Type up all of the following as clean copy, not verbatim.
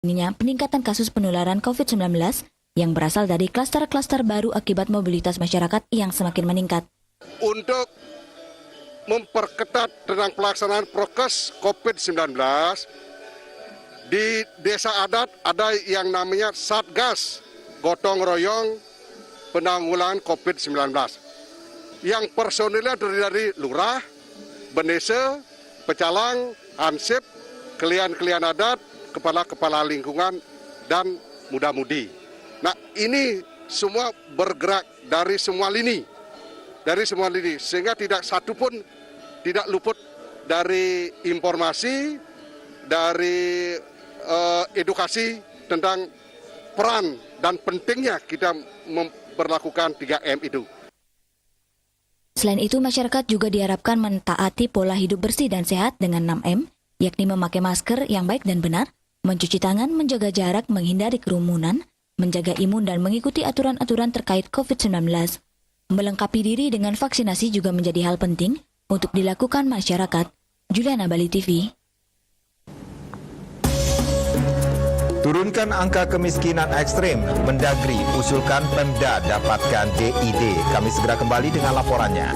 Ininya peningkatan kasus penularan COVID-19 yang berasal dari klaster-klaster baru akibat mobilitas masyarakat yang semakin meningkat. Untuk memperketat tentang pelaksanaan prokes COVID-19, di desa adat ada yang namanya Satgas Gotong Royong Penanggulangan COVID-19. Yang personilnya terdiri dari lurah, benese, pecalang, hansip, kelian-kelian adat, kepala-kepala lingkungan, dan muda-mudi. Nah, ini semua bergerak dari semua lini, sehingga tidak satu pun tidak luput dari informasi, dari edukasi tentang peran dan pentingnya kita memperlakukan 3M itu. Selain itu, masyarakat juga diharapkan mentaati pola hidup bersih dan sehat dengan 6M, yakni memakai masker yang baik dan benar, mencuci tangan, menjaga jarak, menghindari kerumunan, menjaga imun dan mengikuti aturan-aturan terkait COVID-19. Melengkapi diri dengan vaksinasi juga menjadi hal penting untuk dilakukan masyarakat. Juliana, Bali TV. Turunkan angka kemiskinan ekstrim, Mendagri usulkan Pemda dapatkan DID. Kami segera kembali dengan laporannya.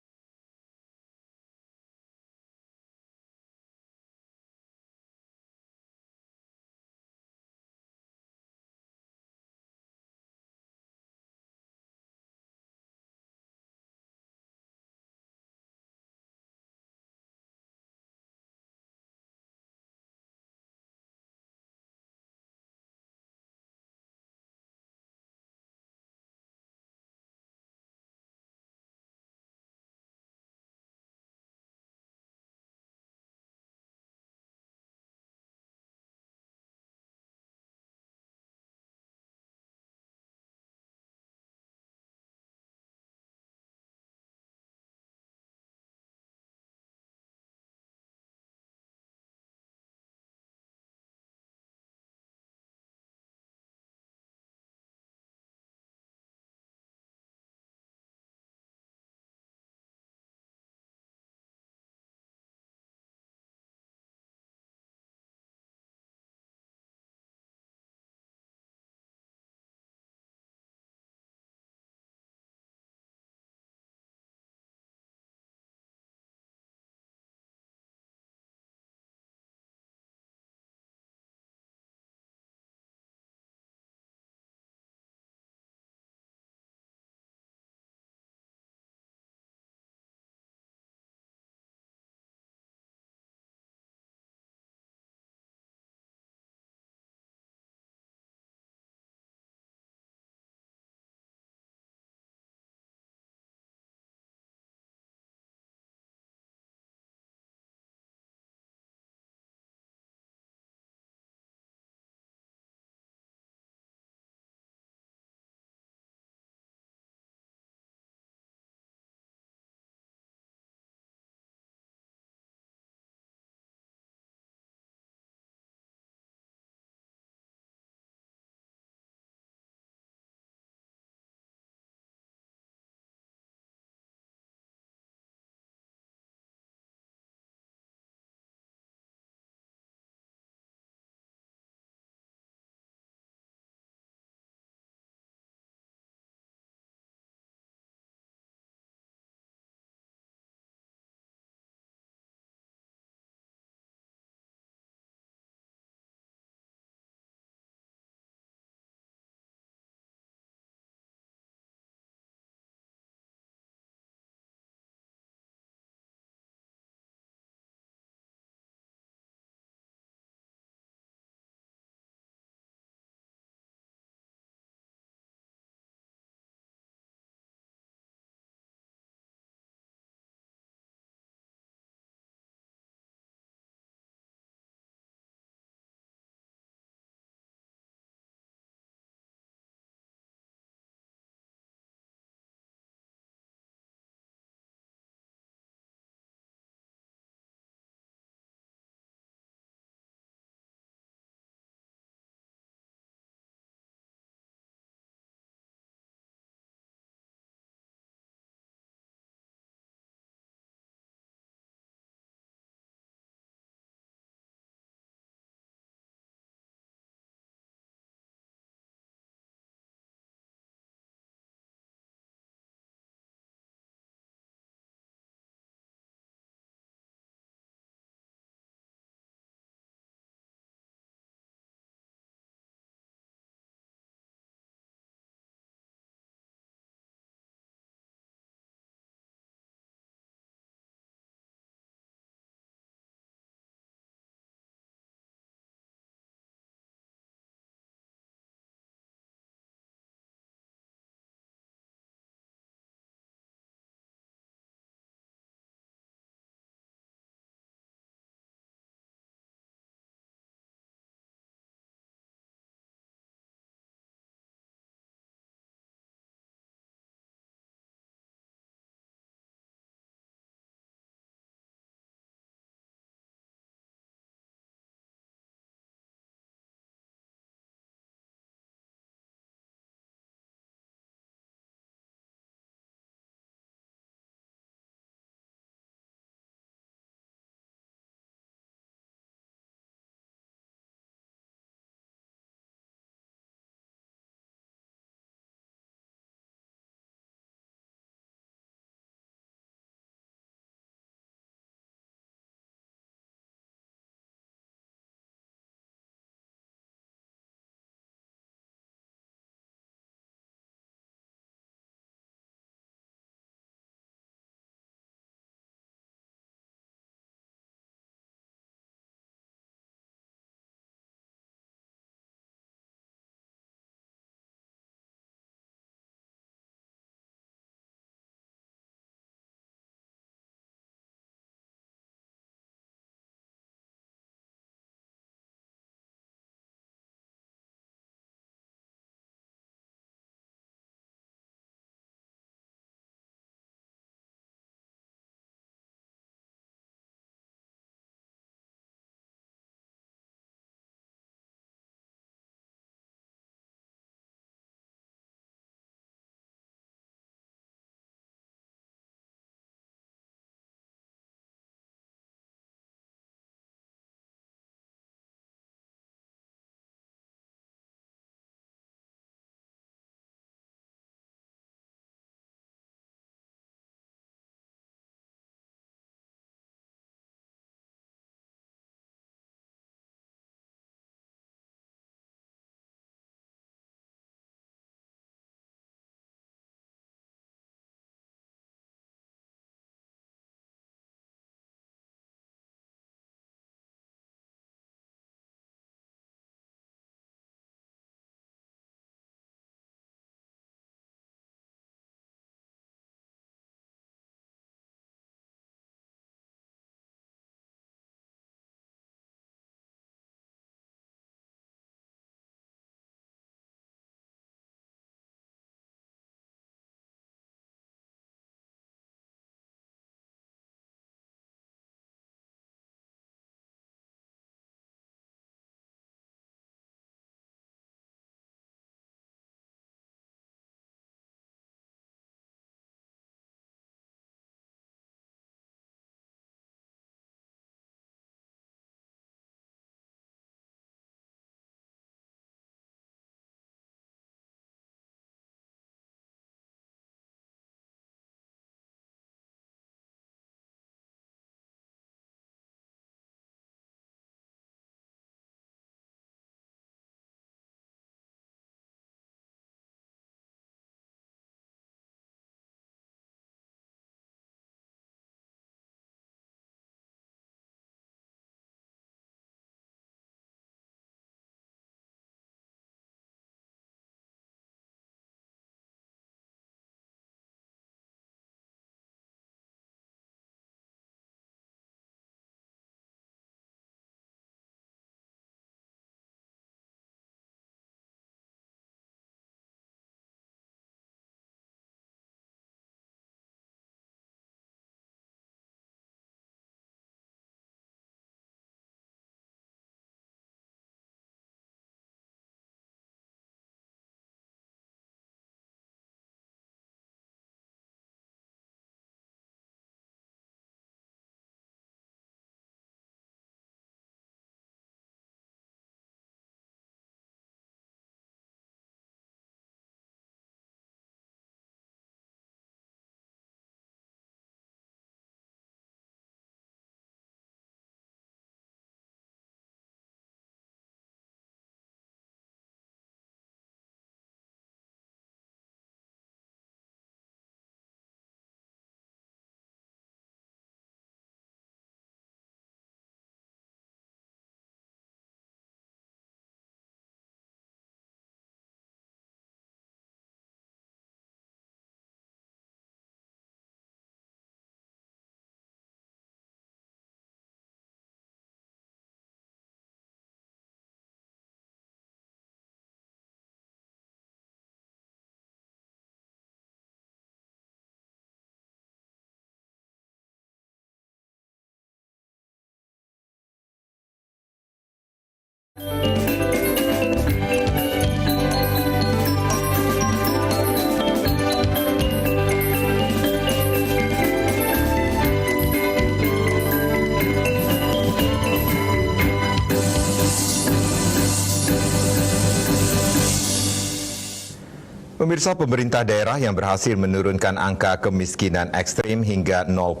Pemirsa, pemerintah daerah yang berhasil menurunkan angka kemiskinan ekstrim hingga 0%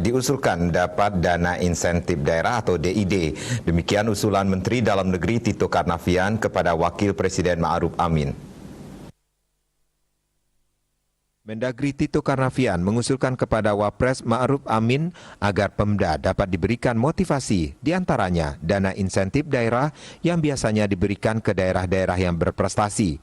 diusulkan dapat dana insentif daerah atau DID. Demikian usulan Menteri Dalam Negeri Tito Karnavian kepada Wakil Presiden Ma'ruf Amin. Mendagri Tito Karnavian mengusulkan kepada Wapres Ma'ruf Amin agar Pemda dapat diberikan motivasi, diantaranya dana insentif daerah yang biasanya diberikan ke daerah-daerah yang berprestasi.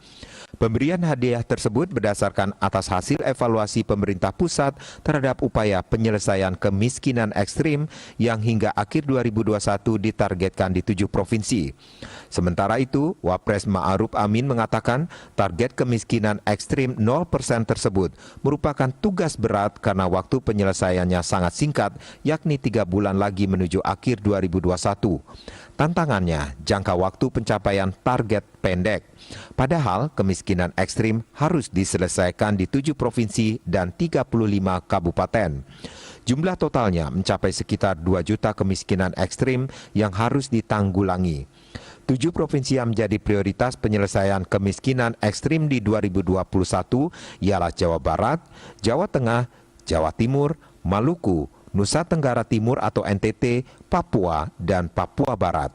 Pemberian hadiah tersebut berdasarkan atas hasil evaluasi pemerintah pusat terhadap upaya penyelesaian kemiskinan ekstrim yang hingga akhir 2021 ditargetkan di 7 provinsi. Sementara itu, Wapres Ma'ruf Amin mengatakan target kemiskinan ekstrim 0% tersebut merupakan tugas berat karena waktu penyelesaiannya sangat singkat, yakni 3 bulan lagi menuju akhir 2021. Tantangannya, jangka waktu pencapaian target pendek. Padahal kemiskinan ekstrim harus diselesaikan di 7 provinsi dan 35 kabupaten. Jumlah totalnya mencapai sekitar 2 juta kemiskinan ekstrim yang harus ditanggulangi. 7 provinsi yang menjadi prioritas penyelesaian kemiskinan ekstrim di 2021 ialah Jawa Barat, Jawa Tengah, Jawa Timur, Maluku, Nusa Tenggara Timur atau NTT, Papua, dan Papua Barat.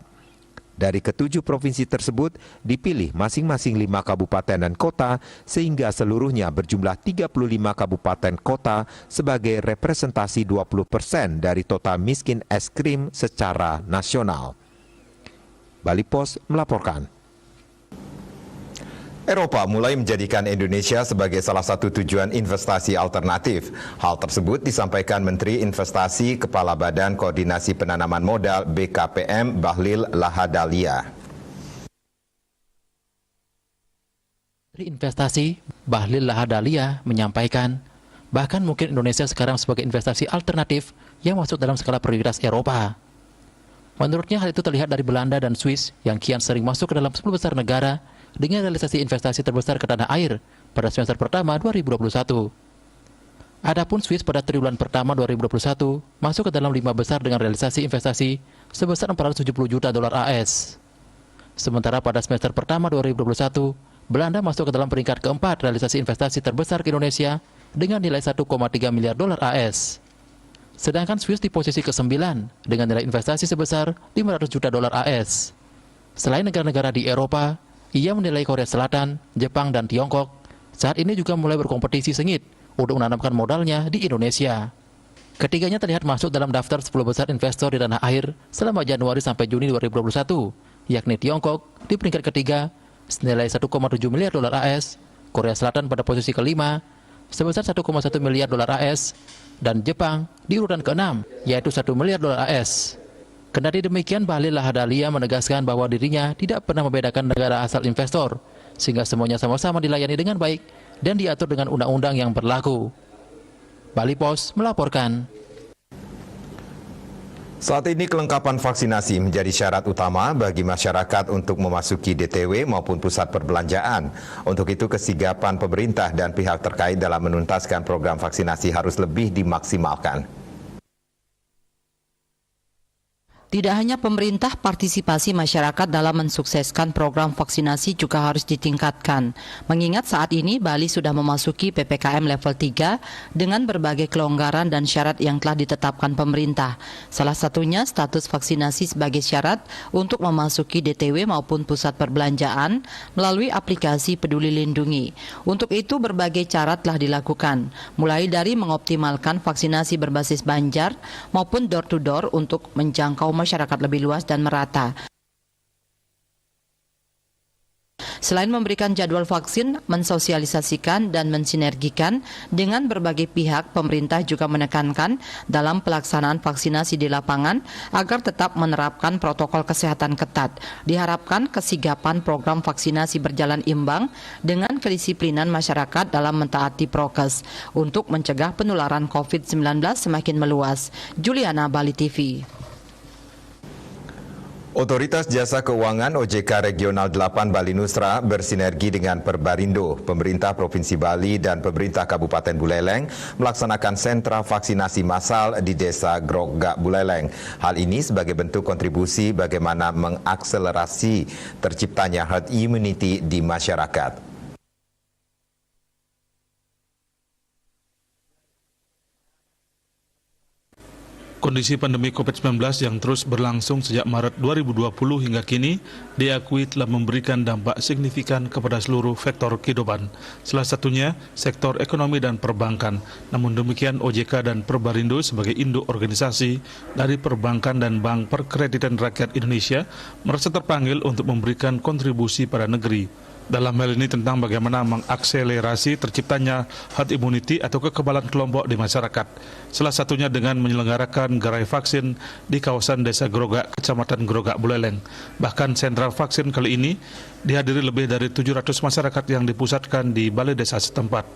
Dari ke-7 provinsi tersebut dipilih masing-masing 5 kabupaten dan kota sehingga seluruhnya berjumlah 35 kabupaten kota sebagai representasi 20% dari total miskin ekstrim secara nasional. Bali Pos melaporkan. Eropa mulai menjadikan Indonesia sebagai salah satu tujuan investasi alternatif. Hal tersebut disampaikan Menteri Investasi Kepala Badan Koordinasi Penanaman Modal BKPM Bahlil Lahadalia. Menteri Investasi Bahlil Lahadalia menyampaikan, bahkan mungkin Indonesia sekarang sebagai investasi alternatif yang masuk dalam skala prioritas Eropa. Menurutnya hal itu terlihat dari Belanda dan Swiss yang kian sering masuk ke dalam 10 besar negara dengan realisasi investasi terbesar ke tanah air pada semester pertama 2021. Adapun Swiss pada triwulan pertama 2021 masuk ke dalam 5 besar dengan realisasi investasi sebesar 470 juta dolar AS. Sementara pada semester pertama 2021, Belanda masuk ke dalam peringkat keempat realisasi investasi terbesar ke Indonesia dengan nilai 1,3 miliar dolar AS. Sedangkan Swiss di posisi ke-9 dengan nilai investasi sebesar 500 juta dolar AS. Selain negara-negara di Eropa, ia menilai Korea Selatan, Jepang, dan Tiongkok saat ini juga mulai berkompetisi sengit untuk menanamkan modalnya di Indonesia. Ketiganya terlihat masuk dalam daftar 10 besar investor di tanah air selama Januari sampai Juni 2021, yakni Tiongkok di peringkat ketiga senilai 1,7 miliar dolar AS, Korea Selatan pada posisi kelima sebesar 1,1 miliar dolar AS, dan Jepang di urutan ke-6 yaitu 1 miliar dolar AS. Kendati demikian, Bahlil Lahadalia menegaskan bahwa dirinya tidak pernah membedakan negara asal investor, sehingga semuanya sama-sama dilayani dengan baik dan diatur dengan undang-undang yang berlaku. Bali Pos melaporkan. Saat ini kelengkapan vaksinasi menjadi syarat utama bagi masyarakat untuk memasuki DTW maupun pusat perbelanjaan. Untuk itu kesigapan pemerintah dan pihak terkait dalam menuntaskan program vaksinasi harus lebih dimaksimalkan. Tidak hanya pemerintah, partisipasi masyarakat dalam mensukseskan program vaksinasi juga harus ditingkatkan. Mengingat saat ini Bali sudah memasuki PPKM level 3 dengan berbagai kelonggaran dan syarat yang telah ditetapkan pemerintah. Salah satunya status vaksinasi sebagai syarat untuk memasuki DTW maupun pusat perbelanjaan melalui aplikasi Peduli Lindungi. Untuk itu berbagai cara telah dilakukan, mulai dari mengoptimalkan vaksinasi berbasis Banjar maupun door-to-door untuk menjangkau masyarakat lebih luas dan merata. Selain memberikan jadwal vaksin, mensosialisasikan dan mensinergikan dengan berbagai pihak, pemerintah juga menekankan dalam pelaksanaan vaksinasi di lapangan agar tetap menerapkan protokol kesehatan ketat. Diharapkan kesigapan program vaksinasi berjalan imbang dengan kedisiplinan masyarakat dalam mentaati prokes untuk mencegah penularan COVID-19 semakin meluas. Juliana, Bali TV. Otoritas Jasa Keuangan OJK Regional 8 Bali Nusra bersinergi dengan Perbarindo, pemerintah Provinsi Bali dan pemerintah Kabupaten Buleleng melaksanakan sentra vaksinasi massal di Desa Grogak Buleleng. Hal ini sebagai bentuk kontribusi bagaimana mengakselerasi terciptanya herd immunity di masyarakat. Kondisi pandemi COVID-19 yang terus berlangsung sejak Maret 2020 hingga kini diakui telah memberikan dampak signifikan kepada seluruh sektor kehidupan. Salah satunya sektor ekonomi dan perbankan. Namun demikian OJK dan Perbarindo sebagai induk organisasi dari Perbankan dan Bank Perkreditan Rakyat Indonesia merasa terpanggil untuk memberikan kontribusi pada negeri. Dalam hal ini tentang bagaimana mengakselerasi terciptanya herd immunity atau kekebalan kelompok di masyarakat. Salah satunya dengan menyelenggarakan gerai vaksin di kawasan Desa Grogak, Kecamatan Grogak, Buleleng. Bahkan sentral vaksin kali ini dihadiri lebih dari 700 masyarakat yang dipusatkan di balai desa setempat.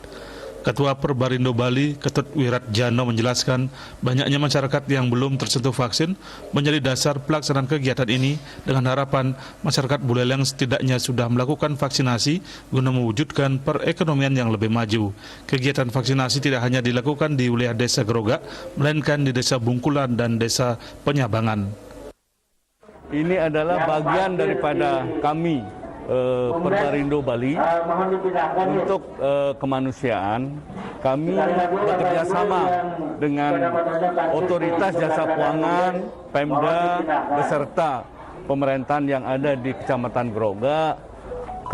Ketua Perbarindo Bali, Ketut Wiratjano menjelaskan banyaknya masyarakat yang belum tersentuh vaksin menjadi dasar pelaksanaan kegiatan ini dengan harapan masyarakat Buleleng setidaknya sudah melakukan vaksinasi guna mewujudkan perekonomian yang lebih maju. Kegiatan vaksinasi tidak hanya dilakukan di wilayah Desa Grogak, melainkan di Desa Bungkulan dan Desa Penyabangan. Ini adalah bagian daripada kami Perbarindo Bali untuk kemanusiaan. Kami bekerjasama dengan otoritas jasa keuangan, Pemda, beserta pemerintahan yang ada di Kecamatan Grogak,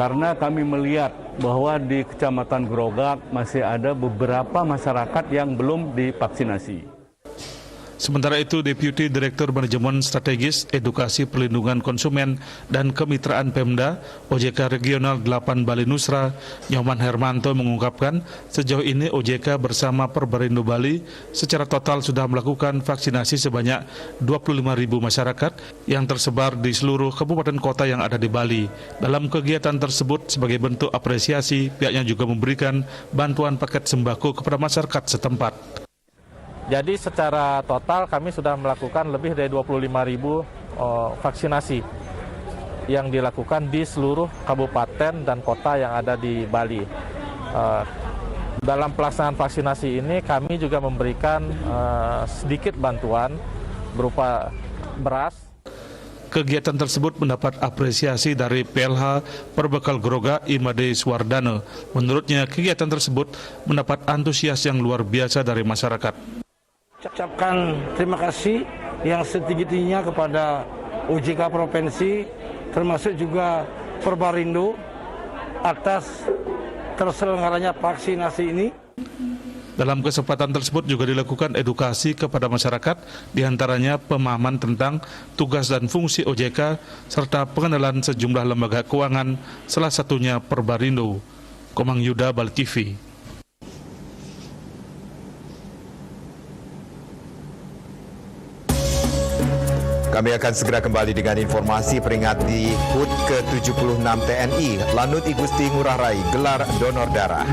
karena kami melihat bahwa di Kecamatan Grogak masih ada beberapa masyarakat yang belum divaksinasi. Sementara itu, Deputi Direktur Manajemen Strategis, Edukasi Perlindungan Konsumen dan Kemitraan Pemda, OJK Regional 8 Bali Nusra, Nyoman Hermanto mengungkapkan sejauh ini OJK bersama Perbarindo Bali secara total sudah melakukan vaksinasi sebanyak 25.000 masyarakat yang tersebar di seluruh kabupaten kota yang ada di Bali. Dalam kegiatan tersebut, sebagai bentuk apresiasi, pihaknya juga memberikan bantuan paket sembako kepada masyarakat setempat. Jadi secara total kami sudah melakukan lebih dari 25.000 vaksinasi yang dilakukan di seluruh kabupaten dan kota yang ada di Bali. Dalam pelaksanaan vaksinasi ini kami juga memberikan sedikit bantuan berupa beras. Kegiatan tersebut mendapat apresiasi dari PLH Perbekal Grogak Imade Swardana. Menurutnya kegiatan tersebut mendapat antusias yang luar biasa dari masyarakat. Ucapkan terima kasih yang setinggi-tingginya kepada OJK Provinsi, termasuk juga Perbarindo atas terselenggaranya vaksinasi ini. Dalam kesempatan tersebut juga dilakukan edukasi kepada masyarakat, diantaranya pemahaman tentang tugas dan fungsi OJK, serta pengenalan sejumlah lembaga keuangan, salah satunya Perbarindo. Komang Yuda, Bali TV. Kami akan segera kembali dengan informasi peringati HUT ke-76 TNI, Lanut Igusti Ngurah Rai gelar donor darah.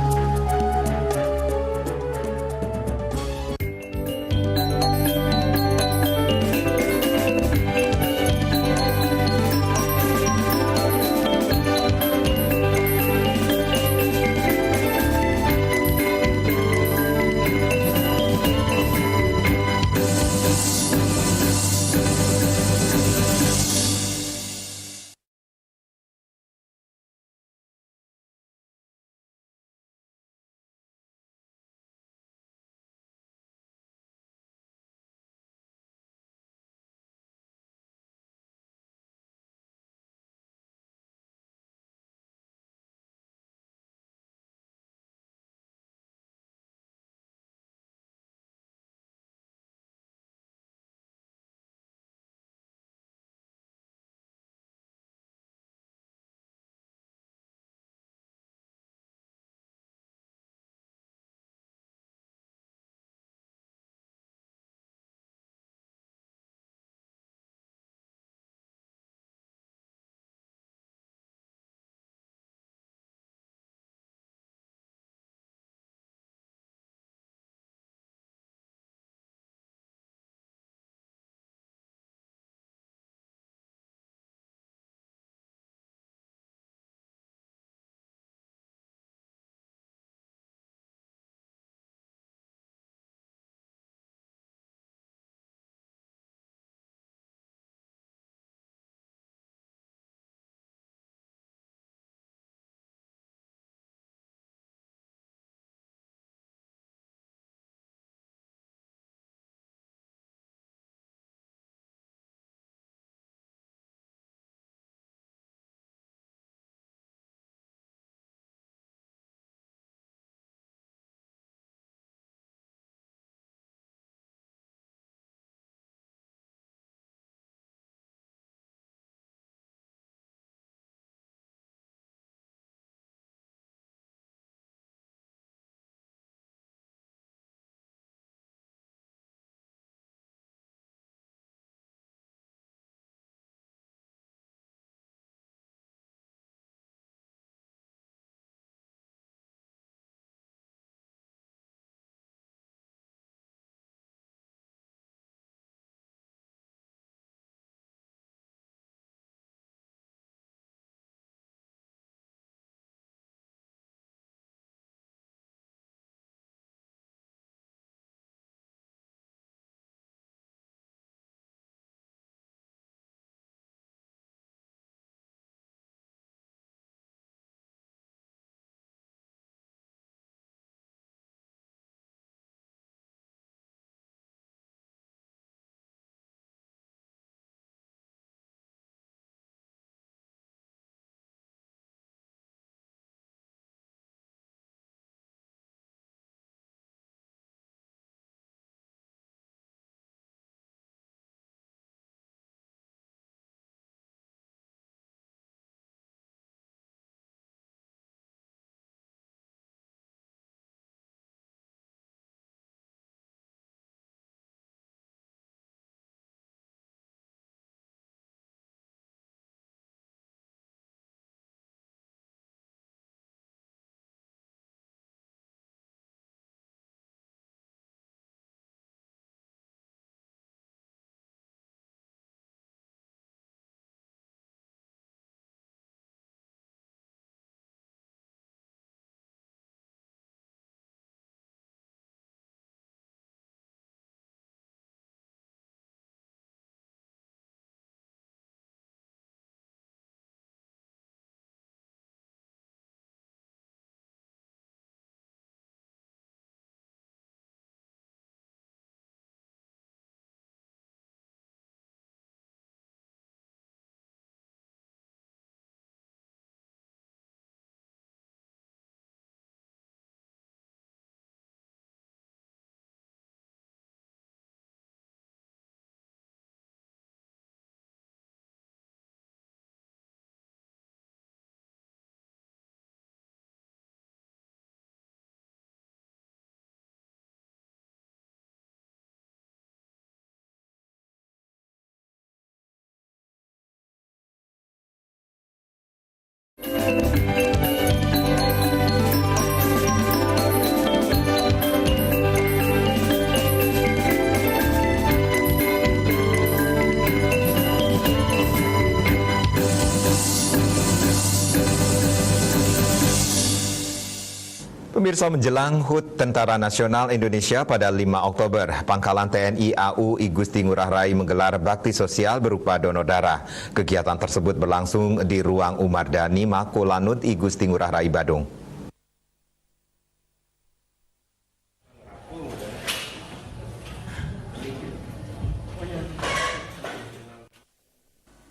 Pemirsa, menjelang HUT Tentara Nasional Indonesia pada 5 Oktober, Pangkalan TNI AU I Gusti Ngurah Rai menggelar bakti sosial berupa donor darah. Kegiatan tersebut berlangsung di ruang Umar Dhani Mako Lanut I Gusti Ngurah Rai Badung.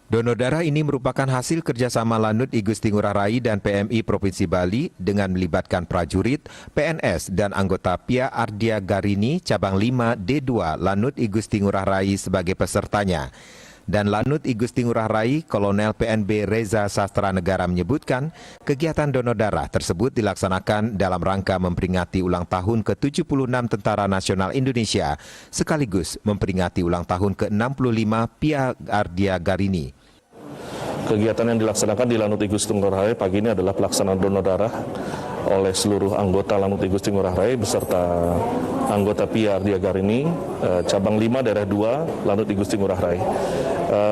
Donor darah ini merupakan hasil kerjasama Lanut I Gusti Ngurah Rai dan PMI Provinsi Bali dengan melibatkan prajurit, PNS, dan anggota PIA Ardia Garini Cabang 5 D2 Lanut I Gusti Ngurah Rai sebagai pesertanya. Dan Lanut I Gusti Ngurah Rai, Kolonel PNB Reza Sastra Negara menyebutkan, kegiatan donor darah tersebut dilaksanakan dalam rangka memperingati ulang tahun ke-76 Tentara Nasional Indonesia, sekaligus memperingati ulang tahun ke-65 PIA Ardia Garini. Kegiatan yang dilaksanakan di Lanut I Gusti Ngurah Rai pagi ini adalah pelaksanaan donor darah oleh seluruh anggota Lanut I Gusti Ngurah Rai beserta anggota PIA Ardia Garini, cabang 5 daerah 2 Lanut I Gusti Ngurah Rai.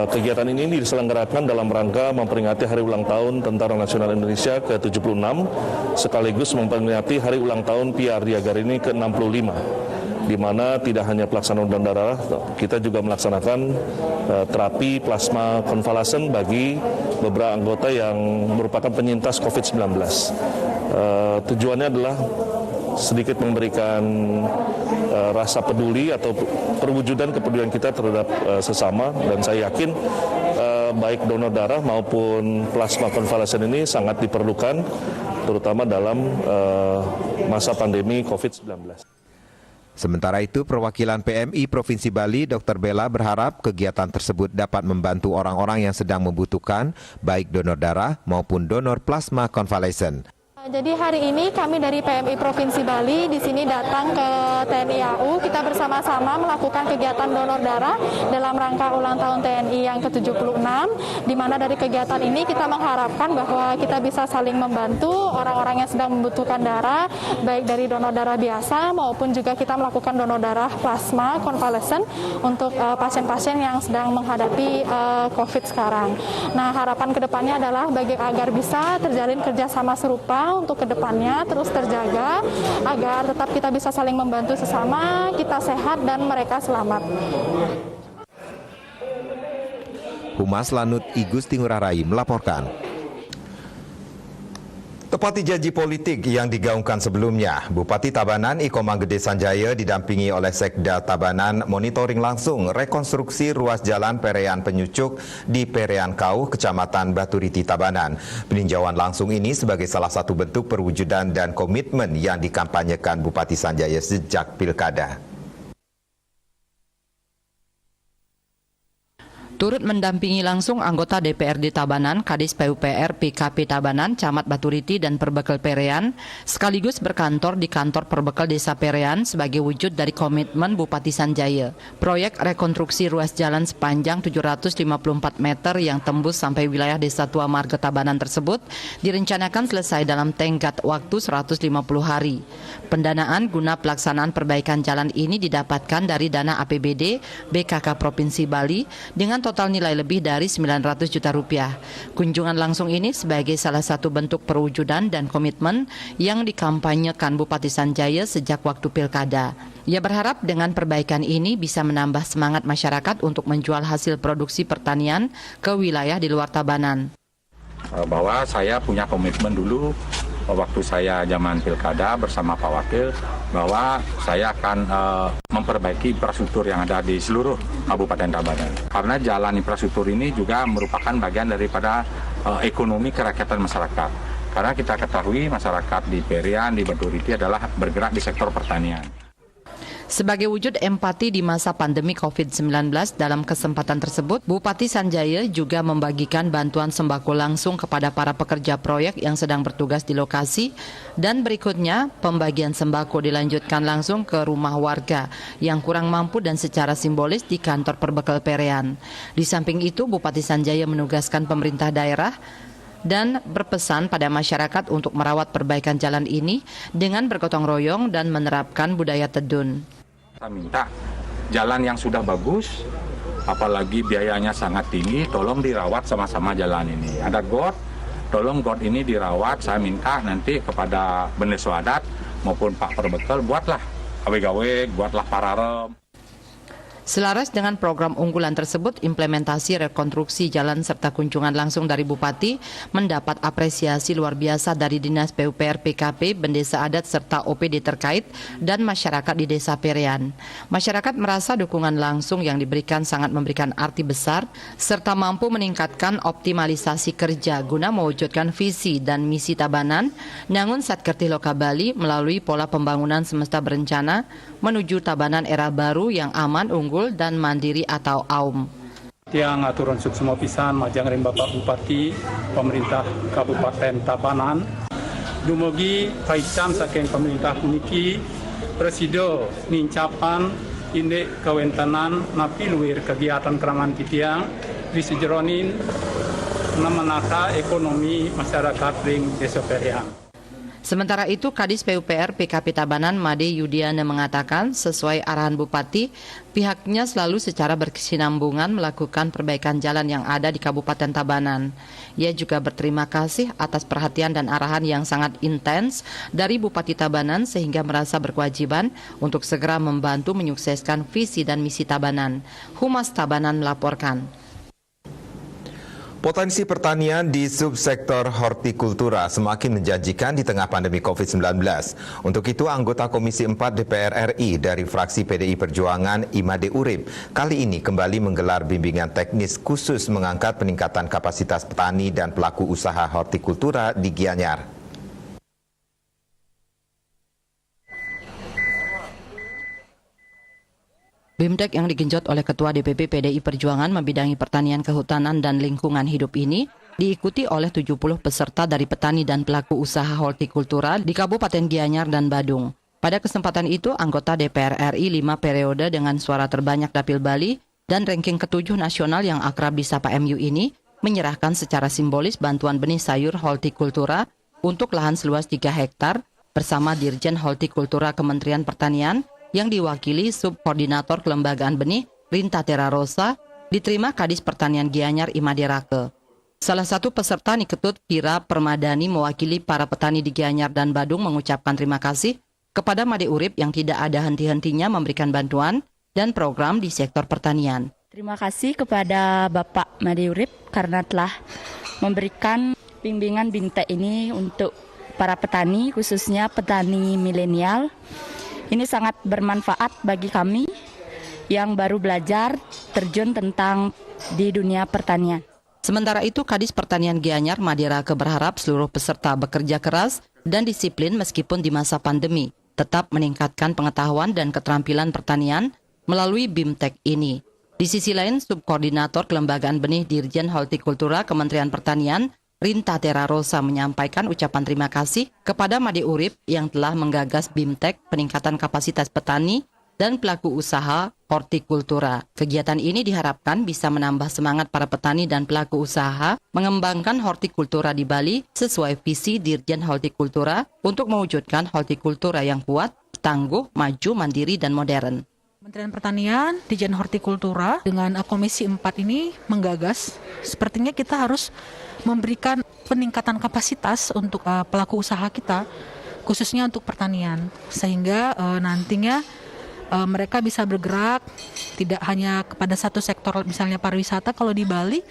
Kegiatan ini diselenggarakan dalam rangka memperingati hari ulang tahun Tentara Nasional Indonesia ke-76 sekaligus memperingati hari ulang tahun PIA Ardia Garini ke-65. Di mana tidak hanya pelaksanaan donor darah, kita juga melaksanakan terapi plasma konvalesen bagi beberapa anggota yang merupakan penyintas COVID-19. Tujuannya adalah sedikit memberikan rasa peduli atau perwujudan kepedulian kita terhadap sesama, dan saya yakin baik donor darah maupun plasma konvalesen ini sangat diperlukan, terutama dalam masa pandemi COVID-19. Sementara itu, perwakilan PMI Provinsi Bali, Dr. Bella, berharap kegiatan tersebut dapat membantu orang-orang yang sedang membutuhkan, baik donor darah maupun donor plasma konvalesen. Jadi hari ini kami dari PMI Provinsi Bali di sini datang ke TNI AU. Kita bersama-sama melakukan kegiatan donor darah dalam rangka ulang tahun TNI yang ke-76, di mana dari kegiatan ini kita mengharapkan bahwa kita bisa saling membantu orang-orang yang sedang membutuhkan darah, baik dari donor darah biasa maupun juga kita melakukan donor darah plasma konvalesen untuk pasien-pasien yang sedang menghadapi COVID sekarang. Nah, harapan kedepannya adalah agar bisa terjalin kerjasama serupa untuk kedepannya terus terjaga agar tetap kita bisa saling membantu sesama, kita sehat dan mereka selamat. Humas Lanut I Gusti Ngurah Rai melaporkan. Tepati janji politik yang digaungkan sebelumnya, Bupati Tabanan Iko Manggede Sanjaya didampingi oleh Sekda Tabanan monitoring langsung rekonstruksi ruas jalan Perean Penyucuk di Perean Kau, Kecamatan Baturiti, Tabanan. Peninjauan langsung ini sebagai salah satu bentuk perwujudan dan komitmen yang dikampanyekan Bupati Sanjaya sejak Pilkada. Turut mendampingi langsung anggota DPRD Tabanan, Kadis PUPR PKP Tabanan, Camat Baturiti dan Perbekel Perean, sekaligus berkantor di kantor Perbekel Desa Perean sebagai wujud dari komitmen Bupati Sanjaya. Proyek rekonstruksi ruas jalan sepanjang 754 meter yang tembus sampai wilayah Desa Tua Marga Tabanan tersebut direncanakan selesai dalam tenggat waktu 150 hari. Pendanaan guna pelaksanaan perbaikan jalan ini didapatkan dari dana APBD BKK Provinsi Bali dengan total nilai lebih dari 900 juta rupiah. Kunjungan langsung ini sebagai salah satu bentuk perwujudan dan komitmen yang dikampanyekan Bupati Sanjaya sejak waktu Pilkada. Ia berharap dengan perbaikan ini bisa menambah semangat masyarakat untuk menjual hasil produksi pertanian ke wilayah di luar Tabanan. Bahwa saya punya komitmen dulu waktu saya zaman Pilkada bersama Pak Wakil bahwa saya akan memperbaiki infrastruktur yang ada di seluruh Kabupaten Tabanan. Karena jalan infrastruktur ini juga merupakan bagian daripada ekonomi kerakyatan masyarakat. Karena kita ketahui masyarakat di Perean, di Baturiti adalah bergerak di sektor pertanian. Sebagai wujud empati di masa pandemi COVID-19, dalam kesempatan tersebut, Bupati Sanjaya juga membagikan bantuan sembako langsung kepada para pekerja proyek yang sedang bertugas di lokasi, dan berikutnya pembagian sembako dilanjutkan langsung ke rumah warga yang kurang mampu dan secara simbolis di kantor Perbekel Perean. Di samping itu, Bupati Sanjaya menugaskan pemerintah daerah dan berpesan pada masyarakat untuk merawat perbaikan jalan ini dengan bergotong royong dan menerapkan budaya tedun. Kita minta jalan yang sudah bagus, apalagi biayanya sangat tinggi, tolong dirawat sama-sama jalan ini. Ada got, tolong got ini dirawat. Saya minta nanti kepada Benes Wadat maupun Pak Perbekel, buatlah gawe-gawe, buatlah pararem. Selaras dengan program unggulan tersebut, implementasi rekonstruksi jalan serta kunjungan langsung dari Bupati mendapat apresiasi luar biasa dari Dinas PUPR PKP, Bendesa Adat serta OPD terkait dan masyarakat di Desa Perian. Masyarakat merasa dukungan langsung yang diberikan sangat memberikan arti besar serta mampu meningkatkan optimalisasi kerja guna mewujudkan visi dan misi Tabanan Nangun Satkerti Loka Bali melalui pola pembangunan semesta berencana menuju Tabanan era baru yang aman, unggul dan mandiri atau AUM. Yang aturan suksma pisan majang ring Bapak Bupati, pemerintah Kabupaten Tabanan, dumugi kaitan saking pemerintah puniki, presido nincapan indek kawentanan napi luwir kegiatan keraman titiang di sejeronin menata ekonomi masyarakat ring Desa Perian. Sementara itu, Kadis PUPR PKP Tabanan Made Yudiana mengatakan sesuai arahan Bupati, pihaknya selalu secara berkesinambungan melakukan perbaikan jalan yang ada di Kabupaten Tabanan. Ia juga berterima kasih atas perhatian dan arahan yang sangat intens dari Bupati Tabanan sehingga merasa berkewajiban untuk segera membantu menyukseskan visi dan misi Tabanan. Humas Tabanan melaporkan. Potensi pertanian di subsektor hortikultura semakin menjanjikan di tengah pandemi COVID-19. Untuk itu, anggota Komisi 4 DPR RI dari fraksi PDI Perjuangan Imade Urip kali ini kembali menggelar bimbingan teknis khusus mengangkat peningkatan kapasitas petani dan pelaku usaha hortikultura di Gianyar. BIMTEK yang digenjot oleh Ketua DPP PDI Perjuangan membidangi pertanian, kehutanan, dan lingkungan hidup ini diikuti oleh 70 peserta dari petani dan pelaku usaha hortikultura di Kabupaten Gianyar dan Badung. Pada kesempatan itu, anggota DPR RI 5 periode dengan suara terbanyak Dapil Bali dan ranking ke-7 nasional yang akrab disapa MU ini menyerahkan secara simbolis bantuan benih sayur hortikultura untuk lahan seluas 3 hektar bersama Dirjen Hortikultura Kementerian Pertanian yang diwakili Subkoordinator Kelembagaan Benih Rinta Tera Rosa, diterima Kadis Pertanian Gianyar Imade Rake. Salah satu peserta Niketut Kira Permadani mewakili para petani di Gianyar dan Badung mengucapkan terima kasih kepada Made Urip yang tidak ada henti-hentinya memberikan bantuan dan program di sektor pertanian. Terima kasih kepada Bapak Made Urip karena telah memberikan bimbingan BIMTEK ini untuk para petani, khususnya petani milenial. Ini sangat bermanfaat bagi kami yang baru belajar terjun tentang di dunia pertanian. Sementara itu, Kadis Pertanian Gianyar Made Rake berharap seluruh peserta bekerja keras dan disiplin meskipun di masa pandemi, tetap meningkatkan pengetahuan dan keterampilan pertanian melalui BIMTEK ini. Di sisi lain, Subkoordinator Kelembagaan Benih Dirjen Hortikultura Kementerian Pertanian Rinta Tera Rosa menyampaikan ucapan terima kasih kepada Made Urip yang telah menggagas BIMTEK peningkatan kapasitas petani dan pelaku usaha hortikultura. Kegiatan ini diharapkan bisa menambah semangat para petani dan pelaku usaha mengembangkan hortikultura di Bali sesuai visi Dirjen Hortikultura untuk mewujudkan hortikultura yang kuat, tangguh, maju, mandiri, dan modern. Kementerian Pertanian, Dirjen Hortikultura dengan Komisi 4 ini menggagas, sepertinya kita harus memberikan peningkatan kapasitas untuk pelaku usaha kita, khususnya untuk pertanian, sehingga nantinya mereka bisa bergerak tidak hanya kepada satu sektor, misalnya pariwisata kalau di Bali,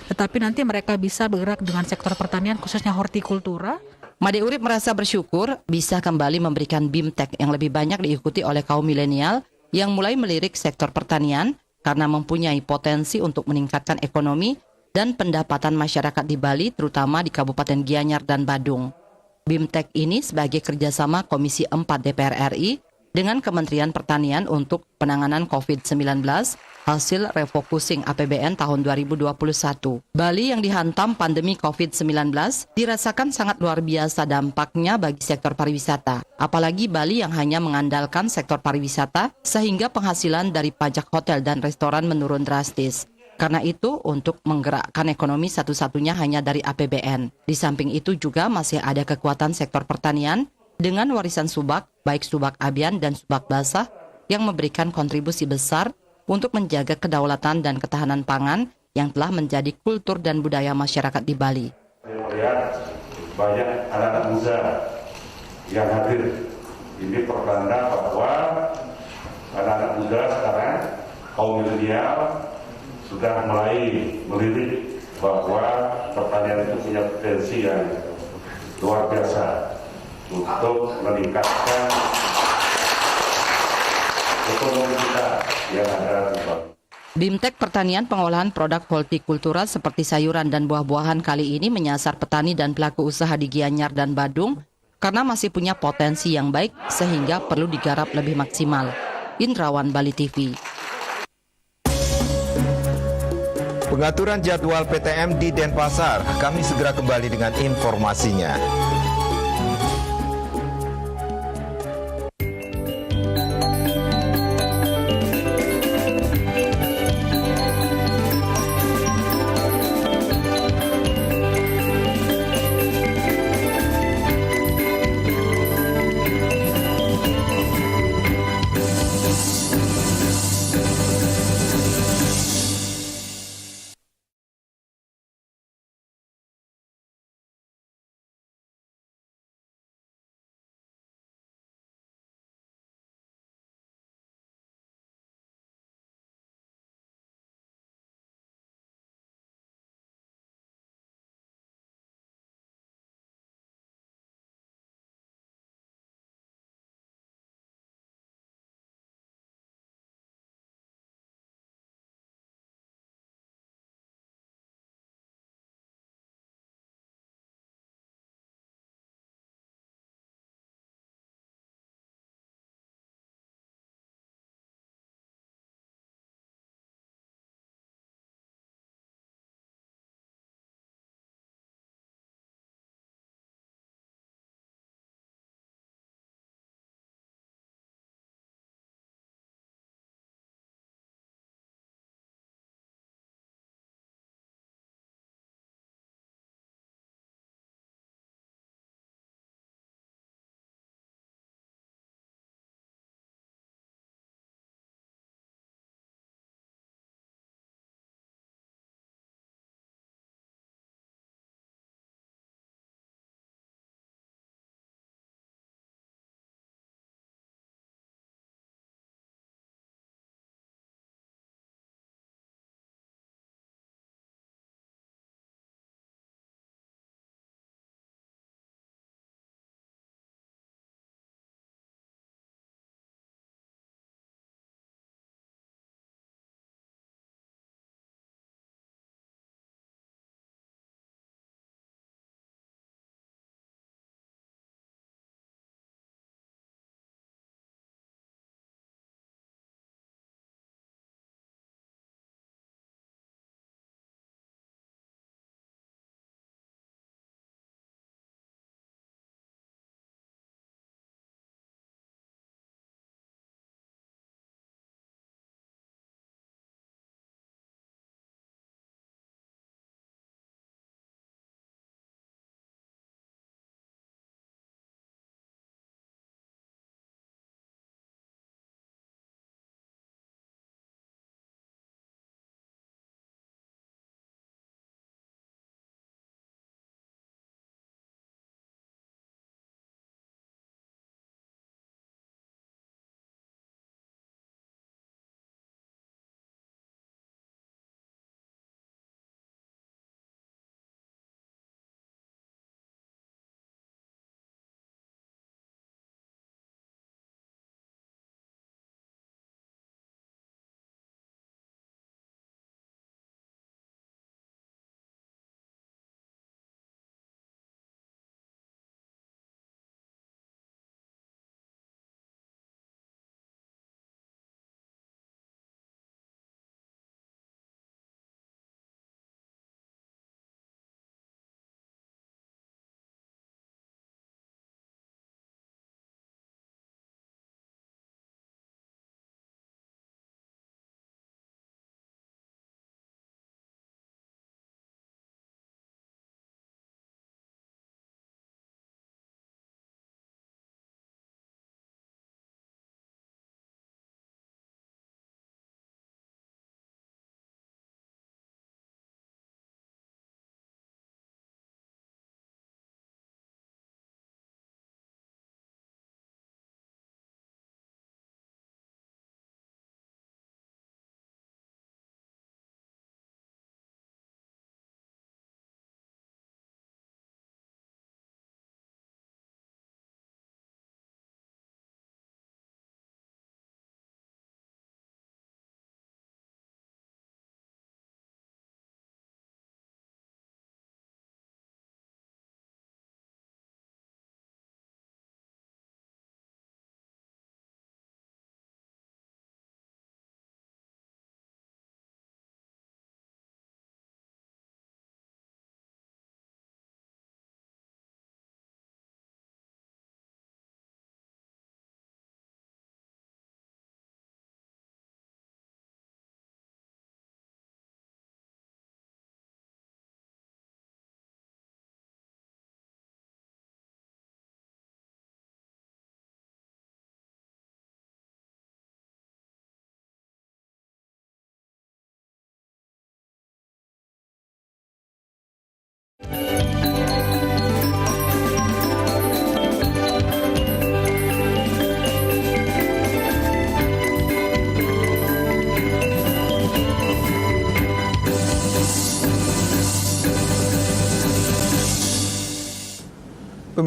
tetapi nanti mereka bisa bergerak dengan sektor pertanian, khususnya hortikultura. Made Urip merasa bersyukur bisa kembali memberikan BIMTEK yang lebih banyak diikuti oleh kaum milenial yang mulai melirik sektor pertanian karena mempunyai potensi untuk meningkatkan ekonomi dan pendapatan masyarakat di Bali, terutama di Kabupaten Gianyar dan Badung. BIMTEK ini sebagai kerjasama Komisi 4 DPR RI dengan Kementerian Pertanian untuk penanganan COVID-19 hasil refocusing APBN tahun 2021. Bali yang dihantam pandemi COVID-19 dirasakan sangat luar biasa dampaknya bagi sektor pariwisata. Apalagi Bali yang hanya mengandalkan sektor pariwisata sehingga penghasilan dari pajak hotel dan restoran menurun drastis. Karena itu, untuk menggerakkan ekonomi satu-satunya hanya dari APBN. Di samping itu juga masih ada kekuatan sektor pertanian dengan warisan subak, baik subak abian dan subak basah, yang memberikan kontribusi besar untuk menjaga kedaulatan dan ketahanan pangan yang telah menjadi kultur dan budaya masyarakat di Bali. Saya melihat banyak anak-anak muda yang hadir. Ini pertanda bahwa anak-anak muda sekarang, kaum milenial, sudah mulai melirik bahwa pertanian itu punya potensi yang luar biasa untuk meningkatkan ekonomi kita yang ada di Bali. BIMTEK Pertanian Pengolahan Produk Hortikultura seperti sayuran dan buah-buahan kali ini menyasar petani dan pelaku usaha di Gianyar dan Badung karena masih punya potensi yang baik sehingga perlu digarap lebih maksimal. Indrawan, Bali TV. Pengaturan jadwal PTM di Denpasar. Kami segera kembali dengan informasinya.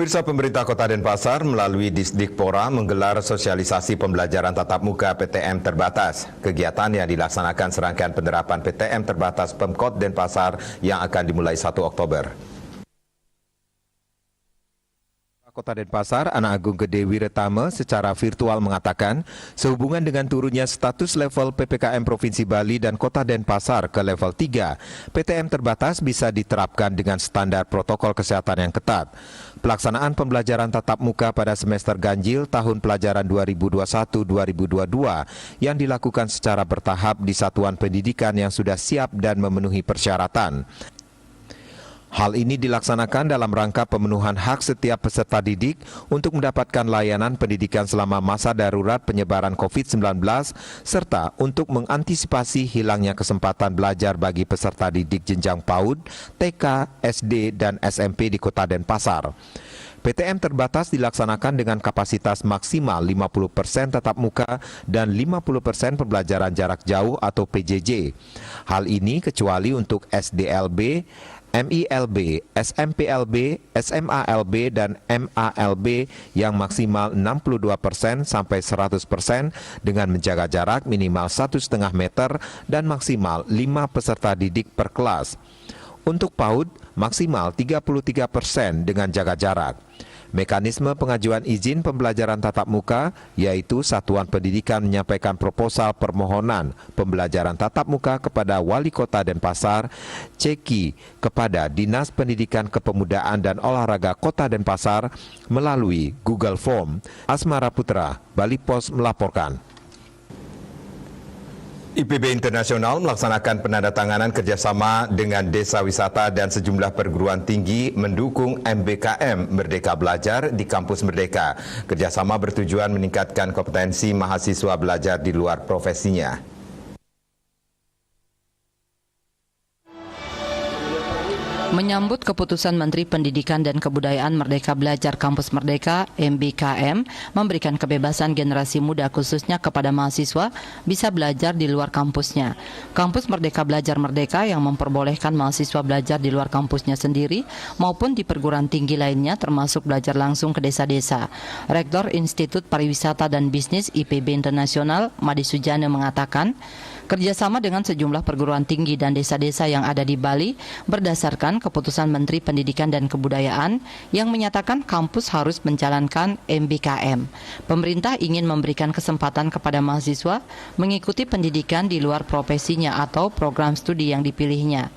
Pemirsa, pemerintah Kota Denpasar melalui Disdikpora menggelar sosialisasi pembelajaran tatap muka PTM terbatas. Kegiatan yang dilaksanakan serangkaian penerapan PTM terbatas Pemkot Denpasar yang akan dimulai 1 Oktober. Kota Denpasar, Anak Agung Gede Wiretama secara virtual mengatakan, sehubungan dengan turunnya status level PPKM Provinsi Bali dan Kota Denpasar ke level 3, PTM terbatas bisa diterapkan dengan standar protokol kesehatan yang ketat. Pelaksanaan pembelajaran tatap muka pada semester ganjil tahun pelajaran 2021-2022 yang dilakukan secara bertahap di satuan pendidikan yang sudah siap dan memenuhi persyaratan. Hal ini dilaksanakan dalam rangka pemenuhan hak setiap peserta didik untuk mendapatkan layanan pendidikan selama masa darurat penyebaran COVID-19 serta untuk mengantisipasi hilangnya kesempatan belajar bagi peserta didik jenjang PAUD, TK, SD, dan SMP di Kota Denpasar. PTM terbatas dilaksanakan dengan kapasitas maksimal 50% tatap muka dan 50% pembelajaran jarak jauh atau PJJ. Hal ini kecuali untuk SDLB, MILB, SMPLB, SMALB, dan MALB yang maksimal 62% sampai 100% dengan menjaga jarak minimal 1,5 meter dan maksimal 5 peserta didik per kelas. Untuk PAUD, maksimal 33% dengan jaga jarak. Mekanisme pengajuan izin pembelajaran tatap muka, yaitu Satuan Pendidikan menyampaikan proposal permohonan pembelajaran tatap muka kepada Wali Kota Denpasar, CEKI, kepada Dinas Pendidikan Kepemudaan dan Olahraga Kota Denpasar melalui Google Form. Asmara Putra, Bali Pos melaporkan. IPB Internasional melaksanakan penandatanganan kerjasama dengan Desa Wisata dan sejumlah perguruan tinggi mendukung MBKM Merdeka Belajar di Kampus Merdeka. Kerjasama bertujuan meningkatkan kompetensi mahasiswa belajar di luar profesinya. Menyambut keputusan Menteri Pendidikan dan Kebudayaan Merdeka Belajar Kampus Merdeka (MBKM) memberikan kebebasan generasi muda khususnya kepada mahasiswa bisa belajar di luar kampusnya. Kampus Merdeka Belajar Merdeka yang memperbolehkan mahasiswa belajar di luar kampusnya sendiri maupun di perguruan tinggi lainnya termasuk belajar langsung ke desa-desa. Rektor Institut Pariwisata dan Bisnis IPB Internasional Madi Sujana mengatakan, kerjasama dengan sejumlah perguruan tinggi dan desa-desa yang ada di Bali berdasarkan keputusan Menteri Pendidikan dan Kebudayaan yang menyatakan kampus harus menjalankan MBKM. Pemerintah ingin memberikan kesempatan kepada mahasiswa mengikuti pendidikan di luar profesinya atau program studi yang dipilihnya.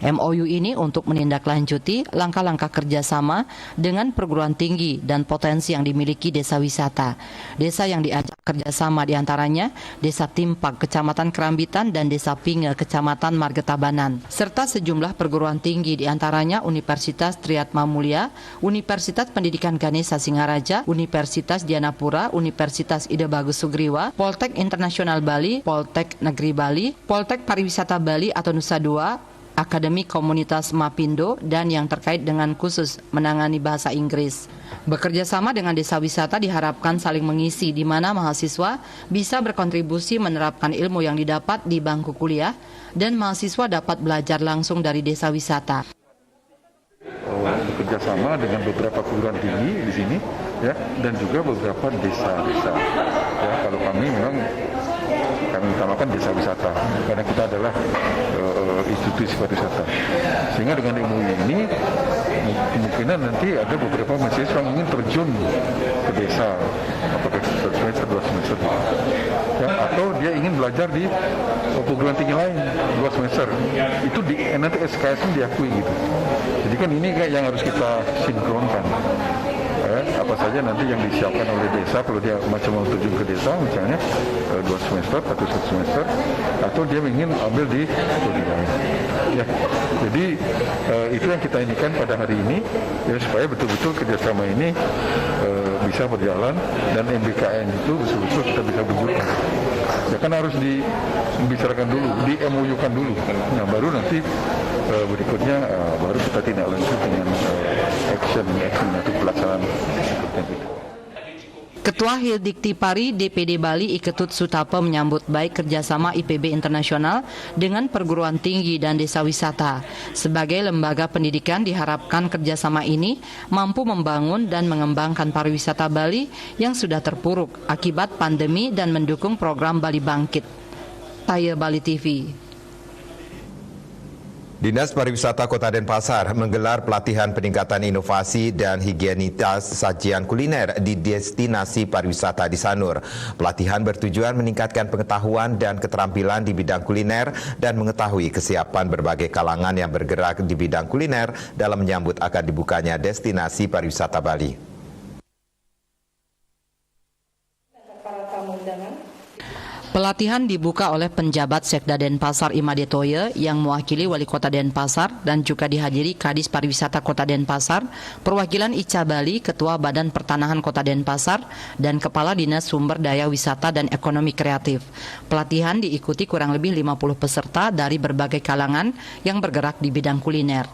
MOU ini untuk menindaklanjuti langkah-langkah kerjasama dengan perguruan tinggi dan potensi yang dimiliki desa wisata. Desa yang diajak kerjasama diantaranya Desa Timpak, Kecamatan Kerambitan, dan Desa Pinge, Kecamatan Margetabanan, serta sejumlah perguruan tinggi diantaranya Universitas Triatma Mulia, Universitas Pendidikan Ganesha Singaraja, Universitas Dianapura, Universitas Ida Bagus Sugriwa, Poltek Internasional Bali, Poltek Negeri Bali, Poltek Pariwisata Bali atau Nusa Dua, Akademi Komunitas Mapindo, dan yang terkait dengan khusus menangani bahasa Inggris. Bekerja sama dengan desa wisata diharapkan saling mengisi di mana mahasiswa bisa berkontribusi menerapkan ilmu yang didapat di bangku kuliah dan mahasiswa dapat belajar langsung dari desa wisata. Bekerja sama dengan beberapa perguruan tinggi di sini ya, dan juga beberapa desa-desa. Ya, kalau kami memang kami utamakan desa wisata karena kita adalah institusi pariwisata. Sehingga dengan MOU ini kemungkinan nanti ada beberapa mahasiswa yang ingin terjun ke desa, apakah 1 semester, 2 semester, ya, atau dia ingin belajar di perguruan tinggi lain 2 semester. Itu nanti SKS-nya diakui gitu. Jadi kan ini kayak yang harus kita sinkronkan. Apa saja nanti yang disiapkan oleh desa kalau dia macam mau terjun ke desa misalnya 2 semester atau 1 semester, atau dia ingin ambil di studi lain. Ya, jadi itu yang kita inginkan pada hari ini ya, supaya betul-betul kerjasama ini bisa berjalan dan MBKM itu betul-betul kita bisa wujudkan. Ya kan harus dibicarakan dulu, di MOU-kan dulu. Nah baru nanti berikutnya baru kita tindak lanjut dengan action atau pelaksanaan seperti itu. Ketua Hildikti Pari DPD Bali Iketut Sutapa menyambut baik kerjasama IPB Internasional dengan perguruan tinggi dan desa wisata. Sebagai lembaga pendidikan diharapkan kerjasama ini mampu membangun dan mengembangkan pariwisata Bali yang sudah terpuruk akibat pandemi dan mendukung program Bali Bangkit. Taya Bali TV. Dinas Pariwisata Kota Denpasar menggelar pelatihan peningkatan inovasi dan higienitas sajian kuliner di destinasi pariwisata di Sanur. Pelatihan bertujuan meningkatkan pengetahuan dan keterampilan di bidang kuliner dan mengetahui kesiapan berbagai kalangan yang bergerak di bidang kuliner dalam menyambut akan dibukanya destinasi pariwisata Bali. Pelatihan dibuka oleh penjabat Sekda Denpasar Imade Toye yang mewakili Wali Kota Denpasar dan juga dihadiri Kadis Pariwisata Kota Denpasar, perwakilan ICA Bali, Ketua Badan Pertanahan Kota Denpasar, dan Kepala Dinas Sumber Daya Wisata dan Ekonomi Kreatif. Pelatihan diikuti kurang lebih 50 peserta dari berbagai kalangan yang bergerak di bidang kuliner.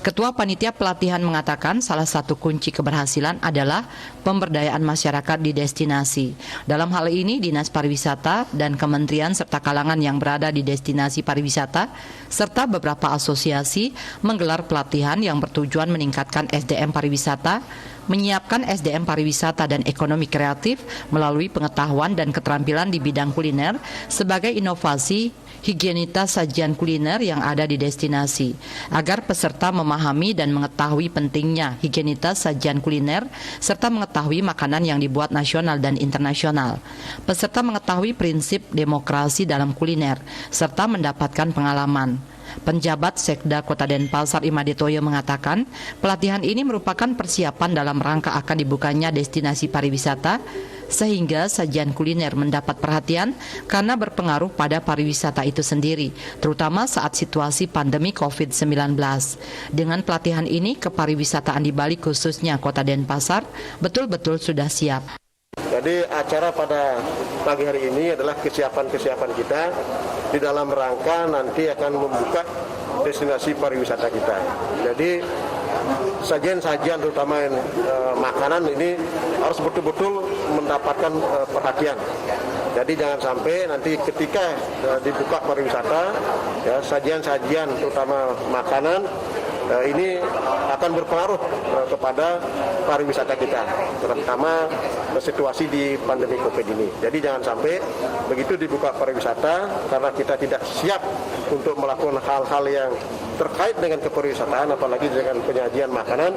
Ketua Panitia Pelatihan mengatakan salah satu kunci keberhasilan adalah pemberdayaan masyarakat di destinasi. Dalam hal ini, Dinas Pariwisata dan Kementerian serta kalangan yang berada di destinasi pariwisata serta beberapa asosiasi menggelar pelatihan yang bertujuan meningkatkan SDM pariwisata, menyiapkan SDM pariwisata dan ekonomi kreatif melalui pengetahuan dan keterampilan di bidang kuliner sebagai inovasi higienitas sajian kuliner yang ada di destinasi, agar peserta memahami dan mengetahui pentingnya higienitas sajian kuliner serta mengetahui makanan yang dibuat nasional dan internasional. Peserta mengetahui prinsip demokrasi dalam kuliner serta mendapatkan pengalaman. Penjabat Sekda Kota Denpasar Imade Toye mengatakan, pelatihan ini merupakan persiapan dalam rangka akan dibukanya destinasi pariwisata sehingga sajian kuliner mendapat perhatian karena berpengaruh pada pariwisata itu sendiri, terutama saat situasi pandemi COVID-19. Dengan pelatihan ini, kepariwisataan di Bali khususnya Kota Denpasar betul-betul sudah siap. Jadi acara pada pagi hari ini adalah kesiapan-kesiapan kita di dalam rangka nanti akan membuka destinasi pariwisata kita. Jadi sajian-sajian terutama makanan ini harus betul-betul mendapatkan perhatian. Jadi jangan sampai nanti ketika dibuka pariwisata, ya, sajian-sajian terutama makanan ini akan berpengaruh kepada pariwisata kita, terutama situasi di pandemi COVID ini. Jadi jangan sampai begitu dibuka pariwisata karena kita tidak siap untuk melakukan hal-hal yang terkait dengan kepariwisataan, apalagi dengan penyajian makanan,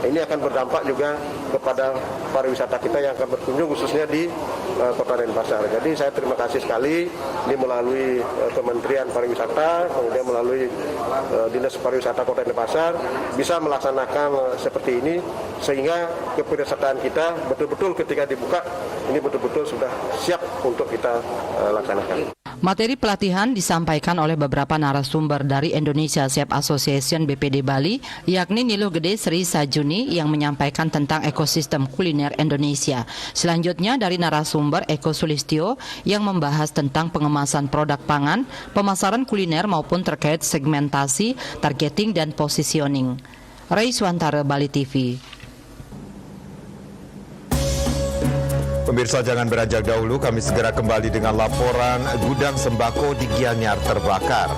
ini akan berdampak juga kepada pariwisata kita yang akan berkunjung khususnya di Kota Denpasar. Jadi saya terima kasih sekali ini melalui Kementerian Pariwisata, kemudian melalui Dinas Pariwisata Kota Denpasar bisa melaksanakan seperti ini sehingga kepariwisataan kita betul-betul ketika dibuka ini betul-betul sudah siap untuk kita laksanakan. Materi pelatihan disampaikan oleh beberapa narasumber dari Indonesia Chef Association BPD Bali, yakni Niluh Gede Sri Sajuni yang menyampaikan tentang ekosistem kuliner Indonesia. Selanjutnya dari narasumber Eko Sulistyo yang membahas tentang pengemasan produk pangan, pemasaran kuliner maupun terkait segmentasi, targeting dan positioning. Ray Swantara, Bali TV. Pemirsa jangan beranjak dahulu, kami segera kembali dengan laporan gudang sembako di Gianyar terbakar.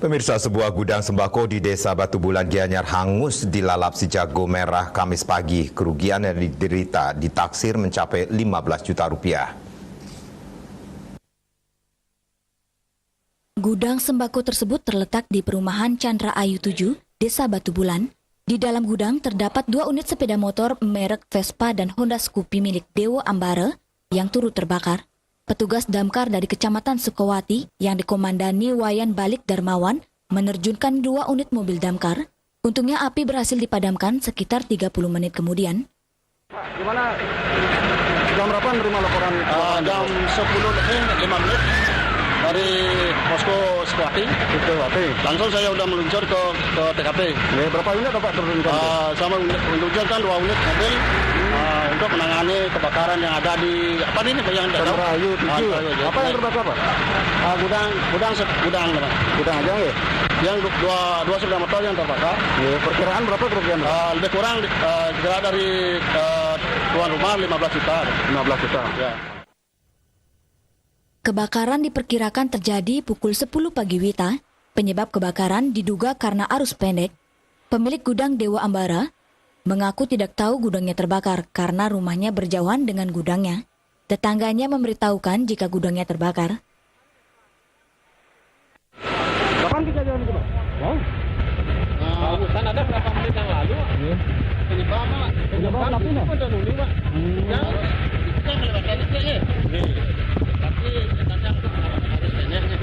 Pemirsa, sebuah gudang sembako di Desa Batu Bulan Gianyar hangus dilalap si jago merah Kamis pagi. Kerugian yang diderita ditaksir mencapai 15 juta rupiah. Gudang sembako tersebut terletak di perumahan Chandra Ayu 7, Desa Batu Bulan. Di dalam gudang terdapat 2 unit sepeda motor merek Vespa dan Honda Scoopy milik Dewa Ambara yang turut terbakar. Petugas damkar dari Kecamatan Sukowati yang dikomandani Wayan Balik Darmawan menerjunkan 2 unit mobil damkar. Untungnya api berhasil dipadamkan sekitar 30 menit kemudian. Gimana? Jam berapa menerima laporan? Jam 10:05 dari posko Sukowati. Langsung saya udah meluncur ke TKP. Berapa unit Pak turunkan? Sama meluncurkan 2 unit mobil untuk menangani kebakaran yang ada di yang Rayu 7. Apa yang terbakar Pak? Gudang aja ya. Yang dua sepeda motor yang terbakar. Perkiraan berapa kerugian? Lebih kurang kira dari tuan rumah 15 juta. 15 juta. Ya. Kebakaran diperkirakan terjadi pukul 10 pagi WITA. Penyebab kebakaran diduga karena arus pendek. Pemilik gudang Dewa Ambara mengaku tidak tahu gudangnya terbakar karena rumahnya berjauhan dengan gudangnya. Tetangganya memberitahukan jika gudangnya terbakar. Kapan kejadian itu Pak? Kan ada berapa menit yang lalu. Penyebab apinya udah dulu Pak. Ya, kita melewati ini. Tapi kadang harus beneknya.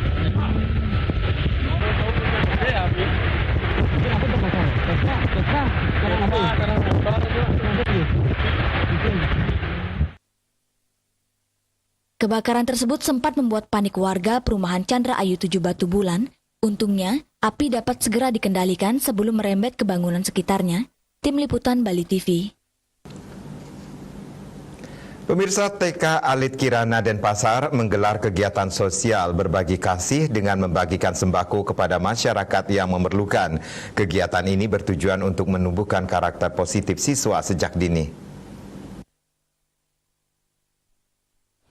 Kebakaran tersebut sempat membuat panik warga perumahan Chandra Ayu 7 Batu Bulan. Untungnya, api dapat segera dikendalikan sebelum merembet ke bangunan sekitarnya. Tim Liputan Bali TV. Pemirsa, TK Alit Kirana Denpasar menggelar kegiatan sosial berbagi kasih dengan membagikan sembako kepada masyarakat yang memerlukan. Kegiatan ini bertujuan untuk menumbuhkan karakter positif siswa sejak dini.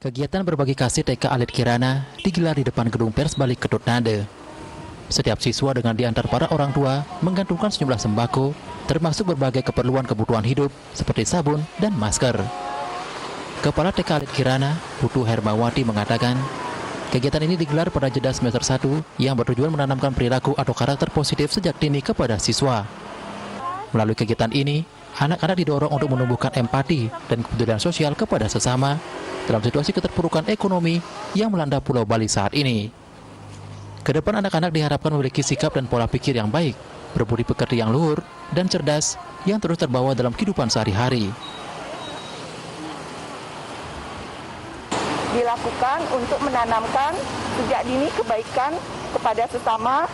Kegiatan berbagi kasih TK Alit Kirana digelar di depan gedung pers Bali Ketut Nade. Setiap siswa dengan diantar para orang tua menggantungkan sejumlah sembako, termasuk berbagai kebutuhan hidup seperti sabun dan masker. Kepala TK Alit Kirana, Putu Hermawati mengatakan, kegiatan ini digelar pada jeda semester 1 yang bertujuan menanamkan perilaku atau karakter positif sejak dini kepada siswa. Melalui kegiatan ini, anak-anak didorong untuk menumbuhkan empati dan kepedulian sosial kepada sesama dalam situasi keterpurukan ekonomi yang melanda Pulau Bali saat ini. Kedepan anak-anak diharapkan memiliki sikap dan pola pikir yang baik, berbudi pekerti yang luhur dan cerdas yang terus terbawa dalam kehidupan sehari-hari. Dilakukan untuk menanamkan sejak dini kebaikan kepada sesama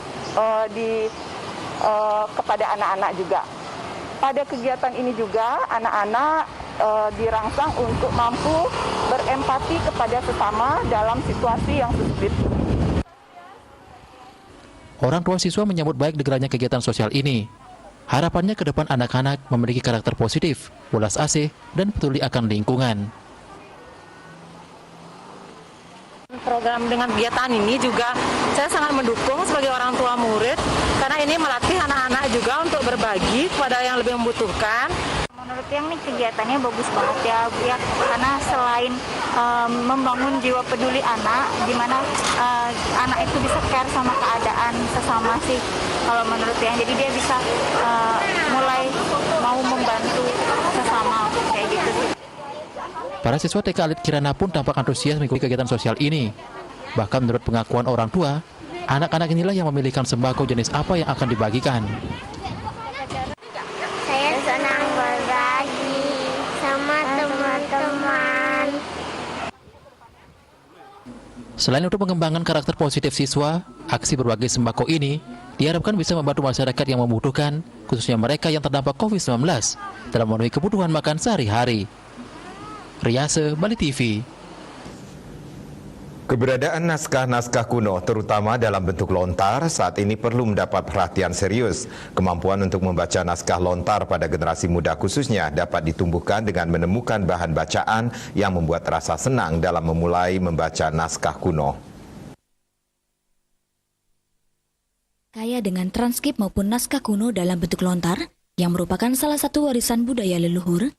kepada anak-anak juga. Pada kegiatan ini juga anak-anak dirangsang untuk mampu berempati kepada sesama dalam situasi yang sulit. Orang tua siswa menyambut baik digelarnya kegiatan sosial ini. Harapannya ke depan anak-anak memiliki karakter positif, welas asih, dan peduli akan lingkungan. Program dengan kegiatan ini juga saya sangat mendukung sebagai orang tua murid karena ini melatih anak-anak juga untuk berbagi kepada yang lebih membutuhkan. Menurut yang ini kegiatannya bagus banget ya Bu ya, karena selain membangun jiwa peduli anak, di mana anak itu bisa care sama keadaan sesama sih kalau menurut yang, jadi dia bisa mulai mau membantu sesama kayak gitu sih. Para siswa TK Alit Kirana pun tampak antusias mengikuti kegiatan sosial ini. Bahkan menurut pengakuan orang tua, anak-anak inilah yang memilihkan sembako jenis apa yang akan dibagikan. Saya senang berbagi sama teman-teman. Selain untuk mengembangkan karakter positif siswa, aksi berbagi sembako ini diharapkan bisa membantu masyarakat yang membutuhkan, khususnya mereka yang terdampak COVID-19, dalam memenuhi kebutuhan makan sehari-hari. Riase, Bali TV. Keberadaan naskah-naskah kuno, terutama dalam bentuk lontar, saat ini perlu mendapat perhatian serius. Kemampuan untuk membaca naskah lontar pada generasi muda khususnya dapat ditumbuhkan dengan menemukan bahan bacaan yang membuat rasa senang dalam memulai membaca naskah kuno. Kaya dengan transkrip maupun naskah kuno dalam bentuk lontar, yang merupakan salah satu warisan budaya leluhur.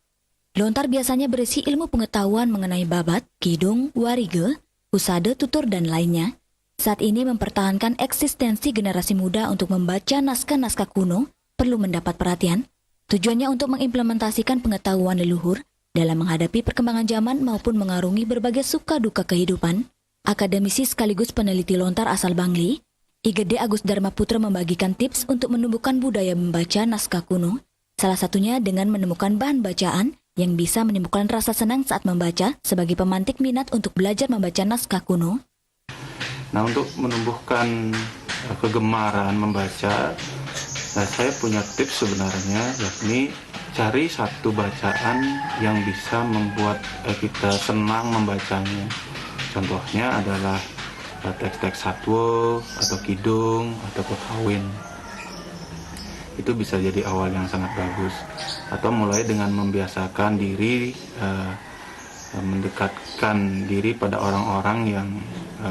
Lontar biasanya berisi ilmu pengetahuan mengenai babat, kidung, warige, usade, tutur, dan lainnya. Saat ini mempertahankan eksistensi generasi muda untuk membaca naskah-naskah kuno perlu mendapat perhatian. Tujuannya untuk mengimplementasikan pengetahuan leluhur dalam menghadapi perkembangan zaman maupun mengarungi berbagai suka duka kehidupan. Akademisi sekaligus peneliti lontar asal Bangli, IGD Agus Dharma Putra membagikan tips untuk menumbuhkan budaya membaca naskah kuno, salah satunya dengan menemukan bahan bacaan yang bisa menimbulkan rasa senang saat membaca sebagai pemantik minat untuk belajar membaca naskah kuno. Nah, untuk menumbuhkan kegemaran membaca, saya punya tips sebenarnya, yakni cari satu bacaan yang bisa membuat kita senang membacanya. Contohnya adalah teks-teks satwa atau kidung atau kekawin. Itu bisa jadi awal yang sangat bagus. Atau mulai dengan membiasakan diri, mendekatkan diri pada orang-orang yang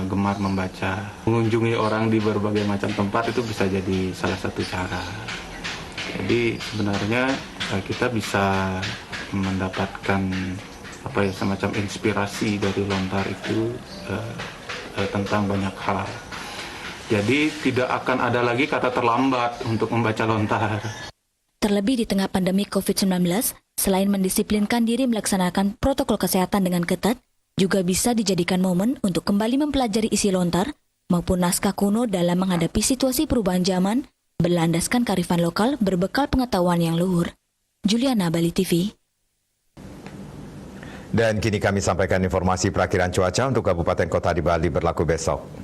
gemar membaca. Mengunjungi orang di berbagai macam tempat itu bisa jadi salah satu cara. Jadi sebenarnya kita bisa mendapatkan semacam inspirasi dari lontar itu tentang banyak hal. Jadi tidak akan ada lagi kata terlambat untuk membaca lontar. Terlebih di tengah pandemi COVID-19, selain mendisiplinkan diri melaksanakan protokol kesehatan dengan ketat, juga bisa dijadikan momen untuk kembali mempelajari isi lontar maupun naskah kuno dalam menghadapi situasi perubahan zaman, berlandaskan kearifan lokal berbekal pengetahuan yang luhur. Juliana, Bali TV. Dan kini kami sampaikan informasi perakiraan cuaca untuk kabupaten kota di Bali berlaku besok.